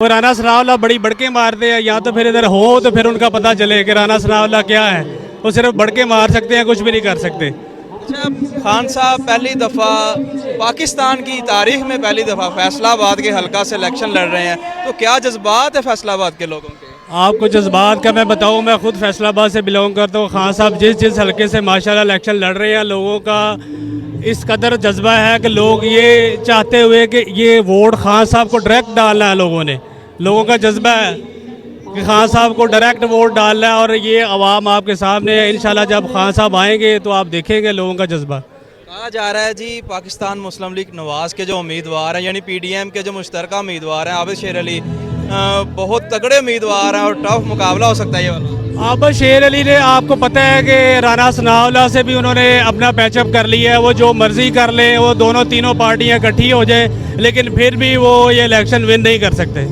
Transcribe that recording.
वो राना सनाउल्लाह बड़ी बड़के मारते हैं, या तो फिर इधर हो तो फिर उनका पता चले कि राना सनाउल्लाह क्या है। वो सिर्फ बड़के मार सकते हैं, कुछ भी नहीं कर सकते। अच्छा, खान साहब पहली दफ़ा पाकिस्तान की तारीख में पहली दफ़ा फैसलाबाद के हलका से इलेक्शन लड़ रहे हैं, तो क्या जज्बात है फैसलाबाद के लोगों के? आपको जज्बात का मैं बताऊं, मैं खुद फैसलाबाद से बिलोंग करता हूँ। खान साहब जिस हल्के से माशाल्लाह इलेक्शन लड़ रहे हैं, लोगों का इस कदर जज्बा है कि लोग ये चाहते हुए कि ये वोट खान साहब को डायरेक्ट डालना है। लोगों का जज्बा है कि खान साहब को डायरेक्ट वोट डालना है, और ये अवाम आपके सामने है। इंशाल्लाह जब खान साहब आएंगे तो आप देखेंगे लोगों का जज्बा। कहा जा रहा है जी पाकिस्तान मुस्लिम लीग नवाज के जो उम्मीदवार हैं, यानी पीडीएम के जो मुश्तरका उम्मीदवार हैं आबिद शेर अली, बहुत तगड़े उम्मीदवार हैं और टफ मुकाबला हो सकता है ये वाला। आबिद शेर अली ने, आपको पता है कि राना सनाउल्लाह से भी उन्होंने अपना पैचअप कर लिया है। वो जो मर्जी कर ले, वो दोनों तीनों पार्टियां इकट्ठी हो जाए, लेकिन फिर भी वो ये इलेक्शन विन नहीं कर सकते।